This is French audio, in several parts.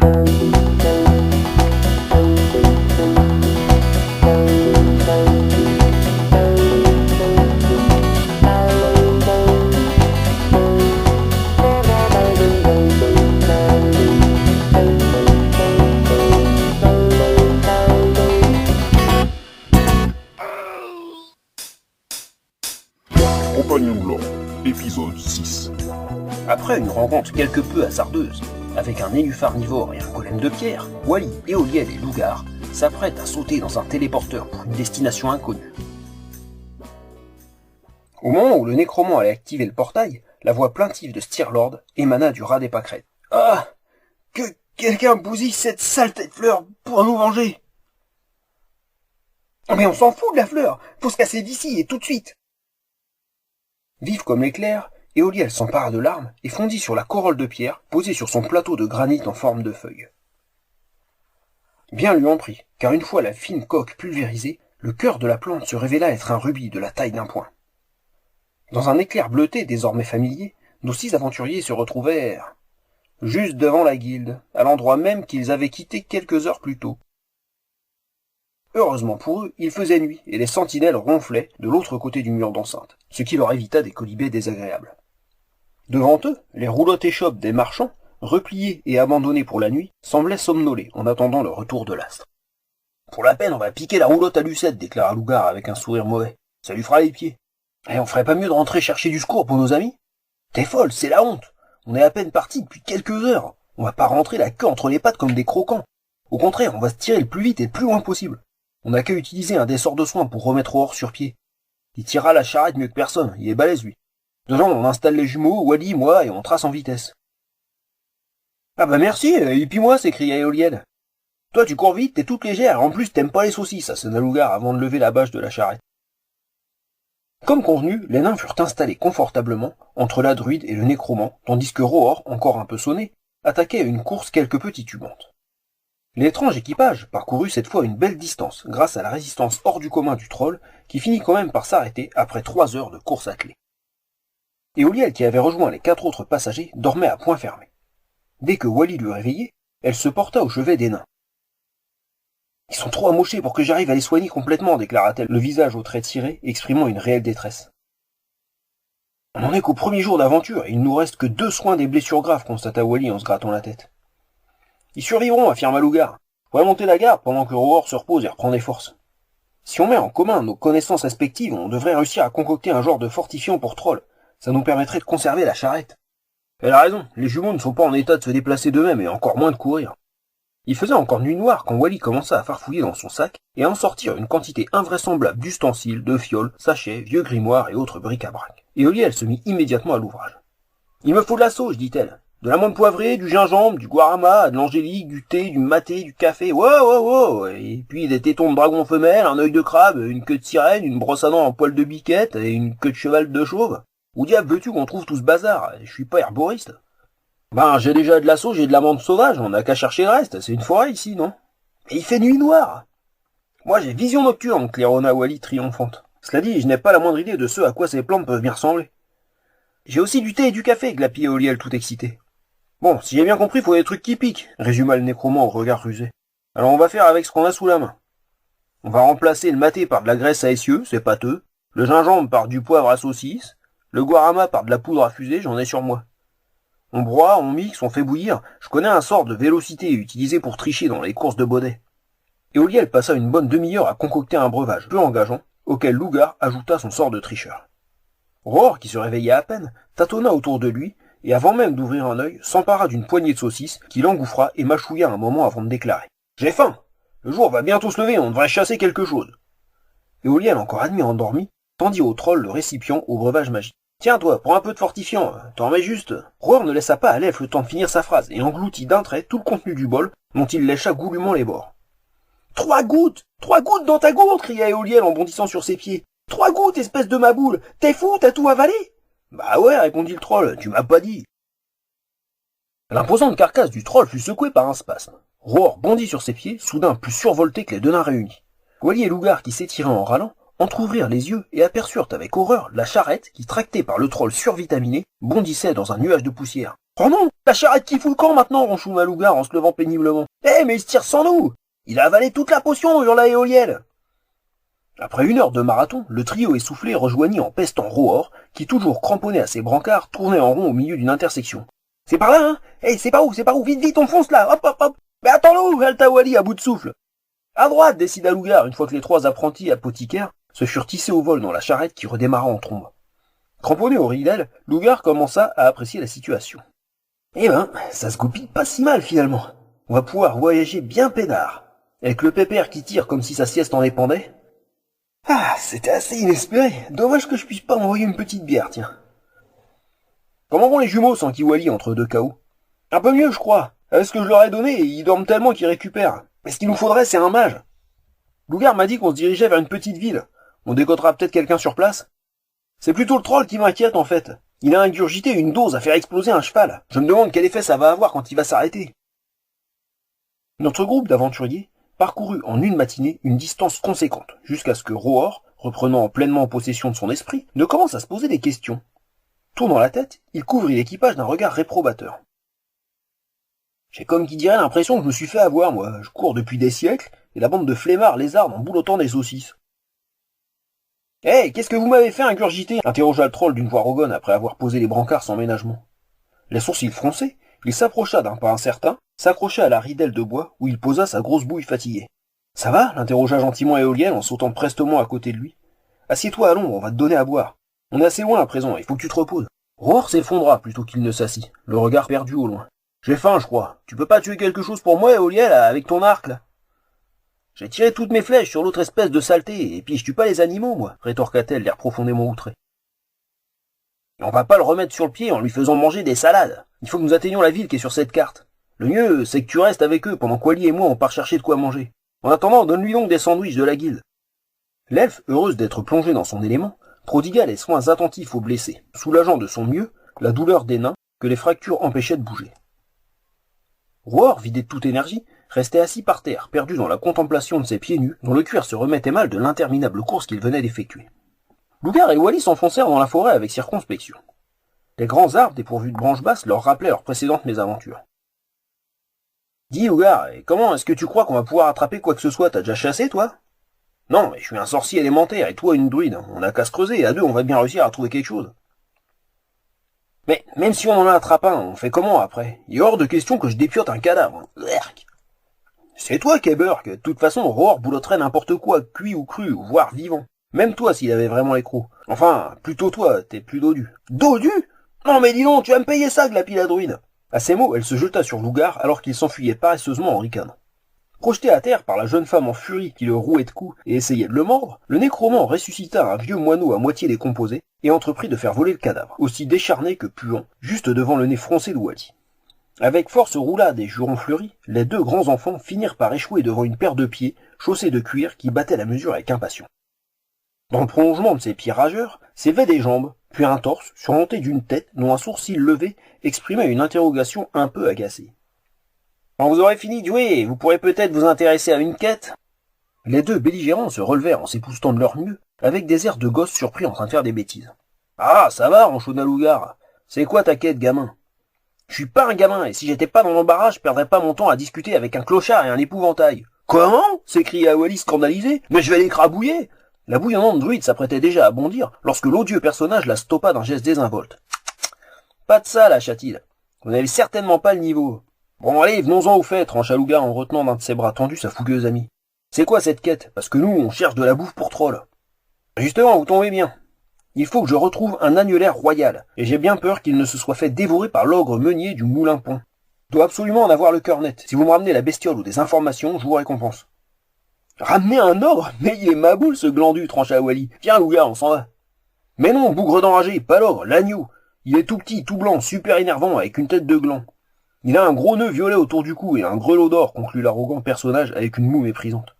Compagnon de l'or, épisode 6. Après une rencontre quelque peu hasardeuse, avec un nénuphar-nivore et un golem de pierre, Wally, Éoliel et Lougar s'apprêtent à sauter dans un téléporteur pour une destination inconnue. Au moment où le nécromant allait activer le portail, la voix plaintive de Stirlord émana du rat des pâquerettes. « Ah, que quelqu'un bousille cette saleté de fleur pour nous venger !»« Mais on s'en fout de la fleur, faut se casser d'ici et tout de suite !» Vive comme l'éclair, Éoliel s'empara de l'arme et fondit sur la corolle de pierre posée sur son plateau de granit en forme de feuille. Bien lui en prit, car une fois la fine coque pulvérisée, le cœur de la plante se révéla être un rubis de la taille d'un poing. Dans un éclair bleuté désormais familier, nos 6 aventuriers se retrouvèrent juste devant la guilde, à l'endroit même qu'ils avaient quitté quelques heures plus tôt. Heureusement pour eux, il faisait nuit et les sentinelles ronflaient de l'autre côté du mur d'enceinte, ce qui leur évita des colibés désagréables. Devant eux, les roulottes échoppes des marchands, repliés et abandonnés pour la nuit, semblaient somnoler en attendant le retour de l'astre. « Pour la peine, on va piquer la roulotte à Lucette, déclara Lougar avec un sourire mauvais. Ça lui fera les pieds. Et on ferait pas mieux de rentrer chercher du secours pour nos amis? T'es folle, c'est la honte. On est à peine partis depuis quelques heures. On va pas rentrer la queue entre les pattes comme des croquants. Au contraire, on va se tirer le plus vite et le plus loin possible. On n'a qu'à utiliser un des sorts de soins pour remettre Aurore sur pied. Il tirera la charrette mieux que personne, il est balèze lui. Dedans, on installe les jumeaux, Wally, moi, et on trace en vitesse. Ah bah merci, et puis moi, s'écria Éoliel. Toi, tu cours vite, t'es toute légère, en plus t'aimes pas les saucisses, assena Lougar avant de lever la bâche de la charrette. Comme convenu, les nains furent installés confortablement entre la druide et le nécromant, tandis que Rohor, encore un peu sonné, attaquait à une course quelque peu titubante. L'étrange équipage parcourut cette fois une belle distance grâce à la résistance hors du commun du troll qui finit quand même par s'arrêter après 3 heures de course attelée. Éoliel, qui avait rejoint les 4 autres passagers, dormait à point fermé. Dès que Wally l'eut réveillé, elle se porta au chevet des nains. « Ils sont trop amochés pour que j'arrive à les soigner complètement, déclara-t-elle, le visage aux traits tirés, exprimant une réelle détresse. « On n'en est qu'au premier jour d'aventure et il nous reste que 2 soins des blessures graves, constata Wally en se grattant la tête. Ils survivront, affirma Lougar. On va monter la garde pendant que Rohor se repose et reprend des forces. Si on met en commun nos connaissances respectives, on devrait réussir à concocter un genre de fortifiant pour troll. Ça nous permettrait de conserver la charrette. Elle a raison, les jumeaux ne sont pas en état de se déplacer d'eux-mêmes et encore moins de courir. Il faisait encore nuit noire quand Wally commença à farfouiller dans son sac et à en sortir une quantité invraisemblable d'ustensiles, de fioles, sachets, vieux grimoires et autres bric-à-brac. Et Éoliel se mit immédiatement à l'ouvrage. « Il me faut de la sauge, dit-elle. De l'amande poivrée, du gingembre, du guarama, de l'angélique, du thé, du maté, du café, wow, et puis des tétons de dragon femelle, un œil de crabe, une queue de sirène, une brosse à dents en poil de biquette et une queue de cheval de chauve. Où diable veux-tu qu'on trouve tout ce bazar? Je suis pas herboriste. Ben, j'ai déjà de la sauge et de l'amande sauvage, on n'a qu'à chercher le reste, c'est une forêt ici, non? Mais il fait nuit noire. Moi j'ai vision nocturne, claironna Wally triomphante. Cela dit, je n'ai pas la moindre idée de ce à quoi ces plantes peuvent bien ressembler. J'ai aussi du thé et du café, glapit Éoliel tout excité. Bon, si j'ai bien compris, faut des trucs qui piquent, résuma le nécromant au regard rusé. Alors on va faire avec ce qu'on a sous la main. On va remplacer le maté par de la graisse à essieu, c'est pâteux, le gingembre par du poivre à saucisse, le guarama par de la poudre à fusée, j'en ai sur moi. On broie, on mixe, on fait bouillir, je connais un sort de vélocité utilisé pour tricher dans les courses de Baudet. Éoliel passa une bonne demi-heure à concocter un breuvage peu engageant, auquel Lougar ajouta son sort de tricheur. Rohor, qui se réveillait à peine, tâtonna autour de lui, et avant même d'ouvrir un œil, s'empara d'une poignée de saucisses, qu'il engouffra et mâchouilla un moment avant de déclarer. « J'ai faim! Le jour va bientôt se lever, on devrait chasser quelque chose. » Éoliel, encore admis endormi, tendit au troll le récipient au breuvage magique. « Tiens toi, prends un peu de fortifiant, t'en mets juste. » Rohor ne laissa pas à Aleph le temps de finir sa phrase, et engloutit d'un trait tout le contenu du bol, dont il lécha goulûment les bords. « 3 gouttes! 3 gouttes dans ta gourde! » cria Éoliel en bondissant sur ses pieds. « 3 gouttes, espèce de maboule! T'es fou, t'as tout avalé? » Bah ouais, répondit le troll, tu m'as pas dit. L'imposante carcasse du troll fut secouée par un spasme. Rohor bondit sur ses pieds, soudain plus survolté que les 2 nains réunis. Wally et Lougar, qui s'étiraient en râlant, entr'ouvrirent les yeux et aperçurent avec horreur la charrette qui, tractée par le troll survitaminé, bondissait dans un nuage de poussière. Oh non, la charrette qui fout le camp maintenant, ronchonna Lougar en se levant péniblement. Eh, mais il se tire sans nous! Il a avalé toute la potion, hurla Éolienne. Après 1 heure de marathon, le trio essoufflé rejoignit en pestant Rohor, qui toujours cramponné à ses brancards, tournait en rond au milieu d'une intersection. C'est par là, hein? Eh, c'est par où, vite, vite, on fonce là, hop, hop, hop! Mais attends-nous, halta Wally à bout de souffle. À droite, décida Lougar, une fois que les 3 apprentis apothicaires se furent tissés au vol dans la charrette qui redémarra en trombe. Cramponné au ridel, Lougar commença à apprécier la situation. Eh ben, ça se goupille pas si mal finalement. On va pouvoir voyager bien peinard. Avec le pépère qui tire comme si sa sieste en dépendait. Ah, c'était assez inespéré. Dommage que je puisse pas envoyer une petite bière, tiens. Comment vont les jumeaux sans Kiwali entre 2 KO? Un peu mieux, je crois. Avec ce que je leur ai donné, ils dorment tellement qu'ils récupèrent. Mais ce qu'il nous faudrait, c'est un mage. Lougar m'a dit qu'on se dirigeait vers une petite ville. On décotera peut-être quelqu'un sur place. C'est plutôt le troll qui m'inquiète, en fait. Il a ingurgité une dose à faire exploser un cheval. Je me demande quel effet ça va avoir quand il va s'arrêter. Notre groupe d'aventuriers parcourut en une matinée une distance conséquente, jusqu'à ce que Rohor, reprenant pleinement possession de son esprit, ne commence à se poser des questions. Tournant la tête, il couvrit l'équipage d'un regard réprobateur. J'ai comme qui dirait l'impression que je me suis fait avoir, moi. Je cours depuis des siècles, et la bande de flemmards lézards en boulottant des saucisses. « Hey, qu'est-ce que vous m'avez fait ingurgiter ?» interrogea le troll d'une voix rogone après avoir posé les brancards sans ménagement. Les sourcils froncés, il s'approcha d'un pas incertain, s'accrocha à la ridelle de bois où il posa sa grosse bouille fatiguée. « Ça va ?» l'interrogea gentiment Éolienne en sautant prestement à côté de lui. « Assieds-toi à l'ombre, on va te donner à boire. On est assez loin à présent, il faut que tu te reposes. » Rohor s'effondra plutôt qu'il ne s'assit, le regard perdu au loin. « J'ai faim, je crois. Tu peux pas tuer quelque chose pour moi, Éolienne, avec ton arc, là ? » J'ai tiré toutes mes flèches sur l'autre espèce de saleté, et puis je tue pas les animaux, moi, rétorqua-t-elle, l'air profondément outré. Et on va pas le remettre sur le pied en lui faisant manger des salades. Il faut que nous atteignions la ville qui est sur cette carte. Le mieux, c'est que tu restes avec eux pendant qu'Wally et moi on part chercher de quoi manger. En attendant, donne-lui donc des sandwichs de la guilde. L'elfe, heureuse d'être plongée dans son élément, prodigua les soins attentifs aux blessés, soulageant de son mieux la douleur des nains que les fractures empêchaient de bouger. Rohor, vidé de toute énergie, restait assis par terre, perdu dans la contemplation de ses pieds nus, dont le cuir se remettait mal de l'interminable course qu'il venait d'effectuer. Lougar et Wally s'enfoncèrent dans la forêt avec circonspection. Les grands arbres dépourvus de branches basses leur rappelaient leurs précédentes mésaventures. « Dis, Lougar, et comment est-ce que tu crois qu'on va pouvoir attraper quoi que ce soit? T'as déjà chassé, toi ?»« Non, mais je suis un sorcier élémentaire, et toi une druide. On n'a qu'à se creuser, et à 2 on va bien réussir à trouver quelque chose. » Mais même si on en attrape un, on fait comment après? Il est hors de question que je dépiote un cadavre. Urk. C'est toi, Keberk. De toute façon, Rohor boulotterait n'importe quoi, cuit ou cru, voire vivant. Même toi, s'il avait vraiment les crocs. Enfin, plutôt toi, t'es plus dodu. Dodu? Non mais dis donc, tu vas me payer ça, Glapi la druide. À ces mots, elle se jeta sur Lougar alors qu'il s'enfuyait paresseusement en ricanant. Projeté à terre par la jeune femme en furie qui le rouait de coups et essayait de le mordre, le nécromant ressuscita un vieux moineau à moitié décomposé et entreprit de faire voler le cadavre, aussi décharné que puant, juste devant le nez froncé de Wally. Avec force roulade et jurons fleuris, les 2 grands enfants finirent par échouer devant une paire de pieds chaussés de cuir qui battait la mesure avec impatience. Dans le prolongement de ces pieds rageurs, s'élevaient des jambes, puis un torse surmonté d'une tête dont un sourcil levé exprimait une interrogation un peu agacée. Quand vous aurez fini de jouer, vous pourrez peut-être vous intéresser à une quête. Les 2 belligérants se relevèrent en s'époustant de leur mieux, avec des airs de gosses surpris en train de faire des bêtises. Ah, ça va, ronchonna Lougar. C'est quoi ta quête, gamin? Je suis pas un gamin, et si j'étais pas dans l'embarras, je perdrais pas mon temps à discuter avec un clochard et un épouvantail. Comment? S'écria Wally scandalisé. Mais je vais l'écrabouiller! La bouillonnante druide s'apprêtait déjà à bondir, lorsque l'odieux personnage la stoppa d'un geste désinvolte. Pas de ça, lâcha-t-il. Vous n'avez certainement pas le niveau. Bon allez, venons-en au fait, trancha Lougar en retenant d'un de ses bras tendus sa fougueuse amie. C'est quoi cette quête? Parce que nous, on cherche de la bouffe pour troll. Justement, vous tombez bien. Il faut que je retrouve un annulaire royal, et j'ai bien peur qu'il ne se soit fait dévorer par l'ogre meunier du Moulin-Pont. Je dois absolument en avoir le cœur net. Si vous me ramenez la bestiole ou des informations, je vous récompense. Ramener un ogre? Mais il est ma boule, ce glandu, trancha Wally. Viens, Lougar, on s'en va. Mais non, bougre d'enragé, pas l'ogre, l'agneau. Il est tout petit, tout blanc, super énervant, avec une tête de gland. Il a un gros nœud violet autour du cou et un grelot d'or, conclut l'arrogant personnage avec une moue méprisante.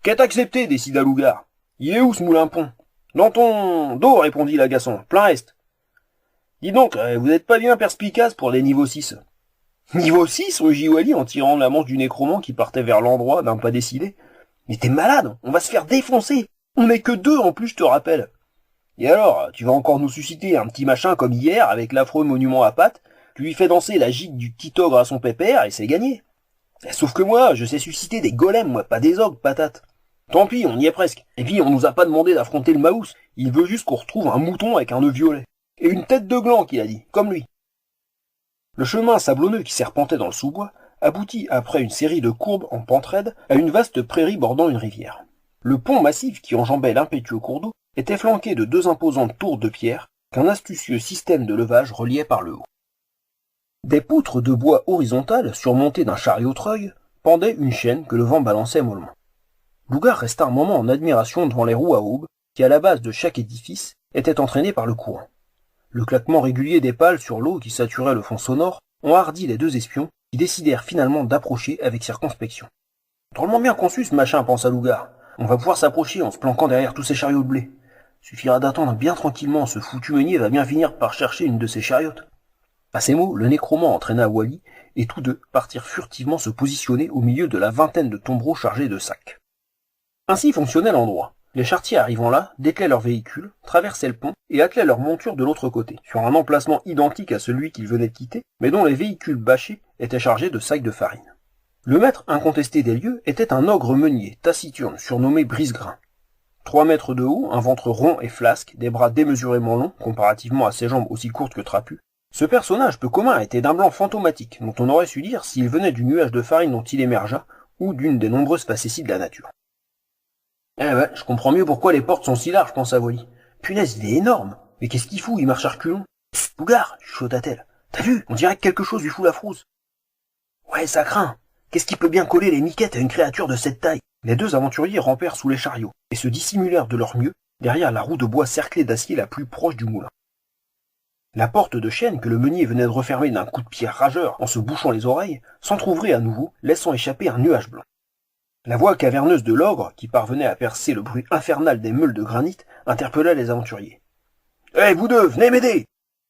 Quête acceptée, décida Lougar. Il est où ce Moulin-Pont? Dans ton dos, répondit l'agaçant, plein est. Dis donc, vous n'êtes pas bien perspicace pour les niveaux 6. Niveau 6, rugit Wally en tirant la manche du nécromant qui partait vers l'endroit d'un pas décidé. Mais t'es malade, on va se faire défoncer. On n'est que 2 en plus, je te rappelle. Et alors, tu vas encore nous susciter un petit machin comme hier avec l'affreux monument à pattes, tu lui fais danser la gigue du petit ogre à son pépère et c'est gagné. Sauf que moi, je sais susciter des golems, moi, pas des ogres, patate. Tant pis, on y est presque. Et puis, on nous a pas demandé d'affronter le Maus. Il veut juste qu'on retrouve un mouton avec un nœud violet. Et une tête de gland, qu'il a dit, comme lui. Le chemin sablonneux qui serpentait dans le sous-bois aboutit, après une série de courbes en pente raide, à une vaste prairie bordant une rivière. Le pont massif qui enjambait l'impétueux cours d'eau était flanqué de 2 imposantes tours de pierre qu'un astucieux système de levage reliait par le haut. Des poutres de bois horizontales, surmontées d'un chariot-treuil, pendait une chaîne que le vent balançait mollement. Lougar resta un moment en admiration devant les roues à aubes qui, à la base de chaque édifice, étaient entraînées par le courant. Le claquement régulier des pales sur l'eau qui saturait le fond sonore ont hardi les 2 espions qui décidèrent finalement d'approcher avec circonspection. Drôlement bien conçu ce machin, pensa Lougar. On va pouvoir s'approcher en se planquant derrière tous ces chariots de blé. Suffira d'attendre bien tranquillement, ce foutu meunier va bien finir par chercher une de ces chariotes. À ces mots, le nécromant entraîna Wally, et tous deux partirent furtivement se positionner au milieu de la vingtaine de tombereaux chargés de sacs. Ainsi fonctionnait l'endroit. Les charretiers arrivant là, dételaient leurs véhicules, traversaient le pont et attelaient leurs montures de l'autre côté, sur un emplacement identique à celui qu'ils venaient de quitter, mais dont les véhicules bâchés étaient chargés de sacs de farine. Le maître incontesté des lieux était un ogre meunier, taciturne, surnommé Brise-Grain. 3 mètres de haut, un ventre rond et flasque, des bras démesurément longs, comparativement à ses jambes aussi courtes que trapues, ce personnage peu commun était d'un blanc fantomatique, dont on aurait su dire s'il venait du nuage de farine dont il émergea, ou d'une des nombreuses facéties de la nature. Eh ouais, je comprends mieux pourquoi les portes sont si larges, pensa Wally. Punaise, il est énorme. Mais qu'est-ce qu'il fout, il marche à reculons. Psst, Bougar, chuchota-t-elle. T'as vu, on dirait que quelque chose lui fout la frousse. Ouais, ça craint. Qu'est-ce qui peut bien coller les miquettes à une créature de cette taille? Les 2 aventuriers rampèrent sous les chariots, et se dissimulèrent de leur mieux derrière la roue de bois cerclée d'acier la plus proche du moulin. La porte de chêne que le meunier venait de refermer d'un coup de pied rageur en se bouchant les oreilles s'entr'ouvrit à nouveau, laissant échapper un nuage blanc. La voix caverneuse de l'ogre, qui parvenait à percer le bruit infernal des meules de granit, interpella les aventuriers. « Hé, vous deux, venez m'aider !»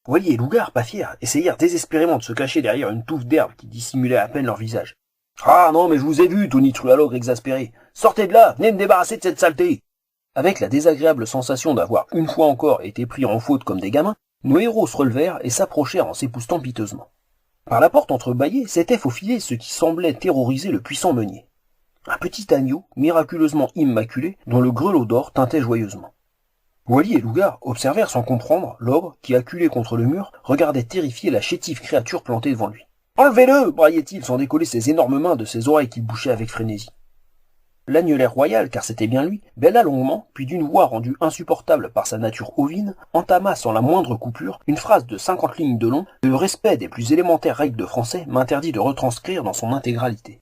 Wally et Lougar, pas fiers, essayèrent désespérément de se cacher derrière une touffe d'herbe qui dissimulait à peine leur visage. « Ah non, mais je vous ai vu, tonitru à l'ogre exaspéré. Sortez de là, venez me débarrasser de cette saleté !» Avec la désagréable sensation d'avoir une fois encore été pris en faute comme des gamins, nos héros se relevèrent et s'approchèrent en s'époustant piteusement. Par la porte entrebâillée s'était faufilé ce qui semblait terroriser le puissant meunier. Un petit agneau, miraculeusement immaculé, dont le grelot d'or tintait joyeusement. Wally et Lougar observèrent sans comprendre l'ogre qui, acculé contre le mur, regardait terrifié la chétive créature plantée devant lui. « Enlevez-le » braillait-il sans décoller ses énormes mains de ses oreilles qu'il bouchait avec frénésie. L'agnelaire royal, car c'était bien lui, bêla longuement, puis d'une voix rendue insupportable par sa nature ovine, entama sans la moindre coupure une phrase de 50 lignes de long que le respect des plus élémentaires règles de français m'interdit de retranscrire dans son intégralité.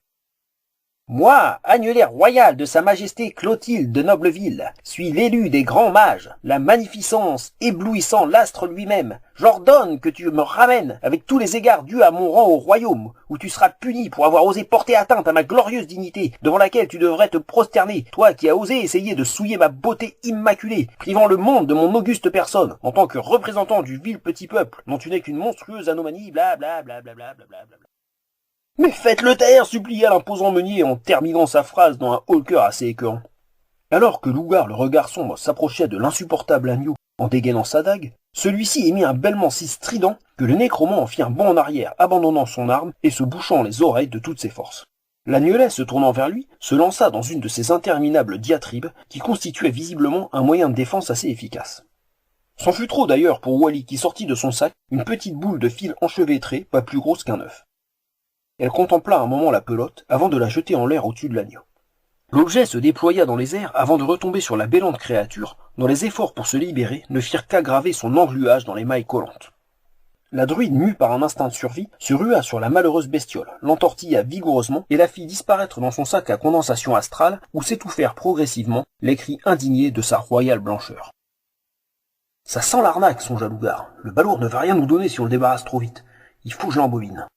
Moi, agnelaire royal de sa majesté Clotilde de Nobleville, suis l'élu des grands mages, la magnificence éblouissant l'astre lui-même. J'ordonne que tu me ramènes avec tous les égards dus à mon rang au royaume, où tu seras puni pour avoir osé porter atteinte à ma glorieuse dignité, devant laquelle tu devrais te prosterner, toi qui as osé essayer de souiller ma beauté immaculée, privant le monde de mon auguste personne, en tant que représentant du vil petit peuple, dont tu n'es qu'une monstrueuse anomalie, blablabla. Mais faites-le taire, supplia l'imposant meunier en terminant sa phrase dans un haut-le-cœur assez écœurant. Alors que Lougar, le regard sombre, s'approchait de l'insupportable agneau en dégainant sa dague, celui-ci émit un bêlement si strident que le nécromant en fit un bond en arrière, abandonnant son arme et se bouchant les oreilles de toutes ses forces. L'agnelet, se tournant vers lui, se lança dans une de ces interminables diatribes qui constituaient visiblement un moyen de défense assez efficace. C'en fut trop d'ailleurs pour Wally qui sortit de son sac une petite boule de fil enchevêtrée, pas plus grosse qu'un œuf. Elle contempla un moment la pelote avant de la jeter en l'air au-dessus de l'agneau. L'objet se déploya dans les airs avant de retomber sur la bêlante créature, dont les efforts pour se libérer ne firent qu'aggraver son engluage dans les mailles collantes. La druide, mue par un instinct de survie, se rua sur la malheureuse bestiole, l'entortilla vigoureusement et la fit disparaître dans son sac à condensation astrale où s'étouffèrent progressivement les cris indignés de sa royale blancheur. Ça sent l'arnaque, songea Lougar. Le balourd ne va rien nous donner si on le débarrasse trop vite. Il faut que je l'embobine.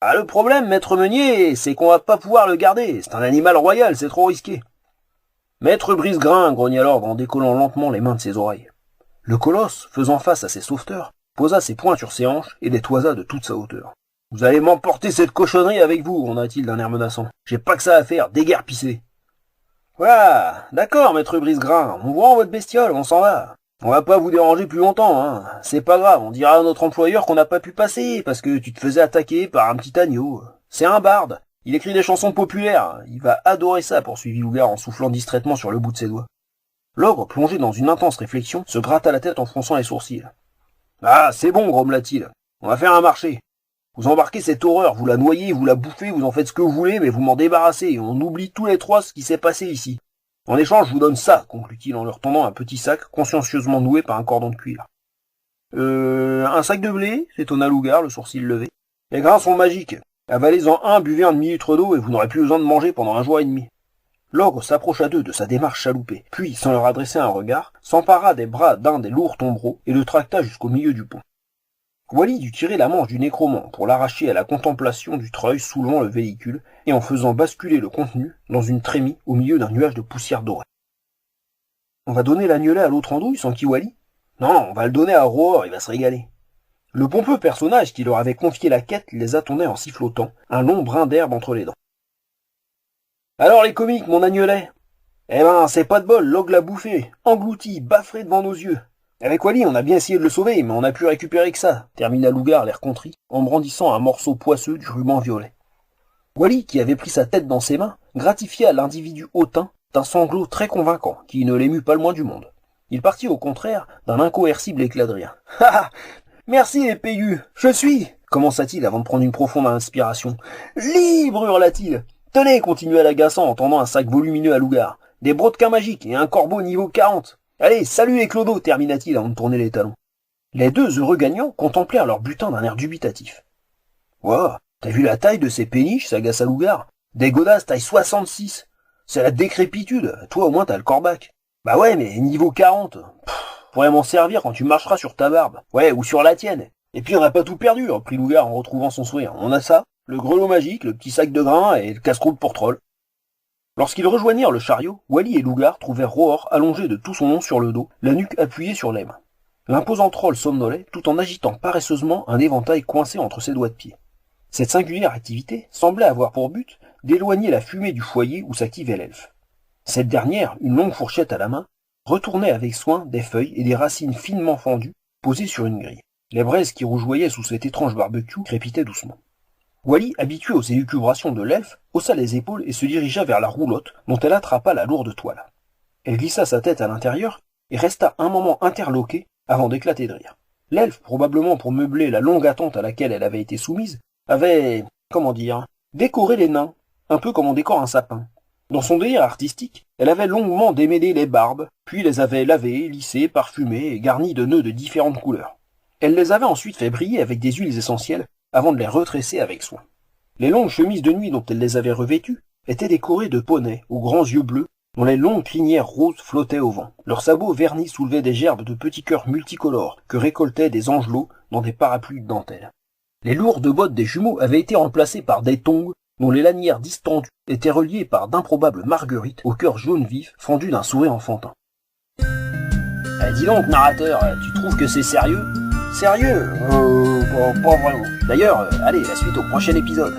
Ah, le problème, maître meunier, c'est qu'on va pas pouvoir le garder. C'est un animal royal, c'est trop risqué. Maître Brise-Grain, grogna l'ordre en décollant lentement les mains de ses oreilles. Le colosse, faisant face à ses sauveteurs, posa ses poings sur ses hanches et les toisa de toute sa hauteur. Vous allez m'emporter cette cochonnerie avec vous, gronda-t-il d'un air menaçant. J'ai pas que ça à faire, déguerpissez. Voilà, d'accord, maître Brise-Grain, on vous rend votre bestiole, on s'en va. On va pas vous déranger plus longtemps, hein. C'est pas grave, on dira à notre employeur qu'on n'a pas pu passer, parce que tu te faisais attaquer par un petit agneau. C'est un barde. Il écrit des chansons populaires. Il va adorer ça, poursuivit Lougar en soufflant distraitement sur le bout de ses doigts. L'ogre, plongé dans une intense réflexion, se gratta la tête en fronçant les sourcils. Ah, c'est bon, grommela-t-il. On va faire un marché. Vous embarquez cette horreur, vous la noyez, vous la bouffez, vous en faites ce que vous voulez, mais vous m'en débarrassez, et on oublie tous les trois ce qui s'est passé ici. En échange, je vous donne ça, conclut-il en leur tendant un petit sac consciencieusement noué par un cordon de cuir. Un sac de blé, s'étonna Lougar, le sourcil levé. Les grains sont magiques. Avalez-en un, buvez un demi-litre d'eau et vous n'aurez plus besoin de manger pendant 1 jour et demi. L'ogre s'approcha d'eux de sa démarche chaloupée, puis, sans leur adresser un regard, s'empara des bras d'un des lourds tombereaux et le tracta jusqu'au milieu du pont. Wally dut tirer la manche du nécromant pour l'arracher à la contemplation du treuil soulevant le véhicule et en faisant basculer le contenu dans une trémie au milieu d'un nuage de poussière dorée. On va donner l'agnelet à l'autre andouille, s'enquit Wally. Non, on va le donner à Roar, il va se régaler. Le pompeux personnage qui leur avait confié la quête les attendait en sifflotant, un long brin d'herbe entre les dents. Alors les comiques, mon agnelet? Eh ben, c'est pas de bol, l'ogre l'a bouffé, englouti, bafferé devant nos yeux. Avec Wally, on a bien essayé de le sauver, mais on n'a pu récupérer que ça, termina Lougar l'air contrit, en brandissant un morceau poisseux du ruban violet. Wally, qui avait pris sa tête dans ses mains, gratifia l'individu hautain d'un sanglot très convaincant, qui ne l'émut pas le moins du monde. Il partit au contraire d'un incoercible éclat de rire. « Ha ha! Merci les payus! Je suis » commença-t-il avant de prendre une profonde inspiration. « Libre » hurla-t-il. « Tenez » continua l'agaçant en tendant un sac volumineux à Lougar. « Des brodequins magiques et un corbeau niveau 40. Allez, salut les clodos » termina-t-il avant de tourner les talons. Les deux heureux gagnants contemplèrent leur butin d'un air dubitatif. « Wow, t'as vu la taille de ces péniches » s'agaça Lougar. « Des godasses taille 66. C'est la décrépitude. Toi au moins t'as le corbac. »« Bah ouais, mais niveau 40. Pourrais m'en servir quand tu marcheras sur ta barbe. Ouais, ou sur la tienne. Et puis on n'a pas tout perdu, reprit Lougar en retrouvant son sourire. On a ça, le grelot magique, le petit sac de grains et le casse-croûte pour troll. » Lorsqu'ils rejoignirent le chariot, Wally et Lougar trouvèrent Roar allongé de tout son long sur le dos, la nuque appuyée sur les mains. L'imposant troll somnolait tout en agitant paresseusement un éventail coincé entre ses doigts de pied. Cette singulière activité semblait avoir pour but d'éloigner la fumée du foyer où s'activait l'elfe. Cette dernière, une longue fourchette à la main, retournait avec soin des feuilles et des racines finement fendues posées sur une grille. Les braises qui rougeoyaient sous cet étrange barbecue crépitaient doucement. Wally, habitué aux élucubrations de l'elfe, haussa les épaules et se dirigea vers la roulotte dont elle attrapa la lourde toile. Elle glissa sa tête à l'intérieur et resta un moment interloquée avant d'éclater de rire. L'elfe, probablement pour meubler la longue attente à laquelle elle avait été soumise, avait, décoré les nains, un peu comme on décore un sapin. Dans son délire artistique, elle avait longuement démêlé les barbes, puis les avait lavées, lissées, parfumées et garnies de nœuds de différentes couleurs. Elle les avait ensuite fait briller avec des huiles essentielles, avant de les retresser avec soin. Les longues chemises de nuit dont elle les avait revêtues étaient décorées de poneys aux grands yeux bleus, dont les longues crinières roses flottaient au vent. Leurs sabots vernis soulevaient des gerbes de petits cœurs multicolores que récoltaient des angelots dans des parapluies de dentelle. Les lourdes bottes des jumeaux avaient été remplacées par des tongs dont les lanières distendues étaient reliées par d'improbables marguerites au cœur jaune vif fendu d'un sourire enfantin. Dis donc, narrateur, tu trouves que c'est sérieux ? Sérieux ? Pas vraiment. D'ailleurs, allez, la suite au prochain épisode.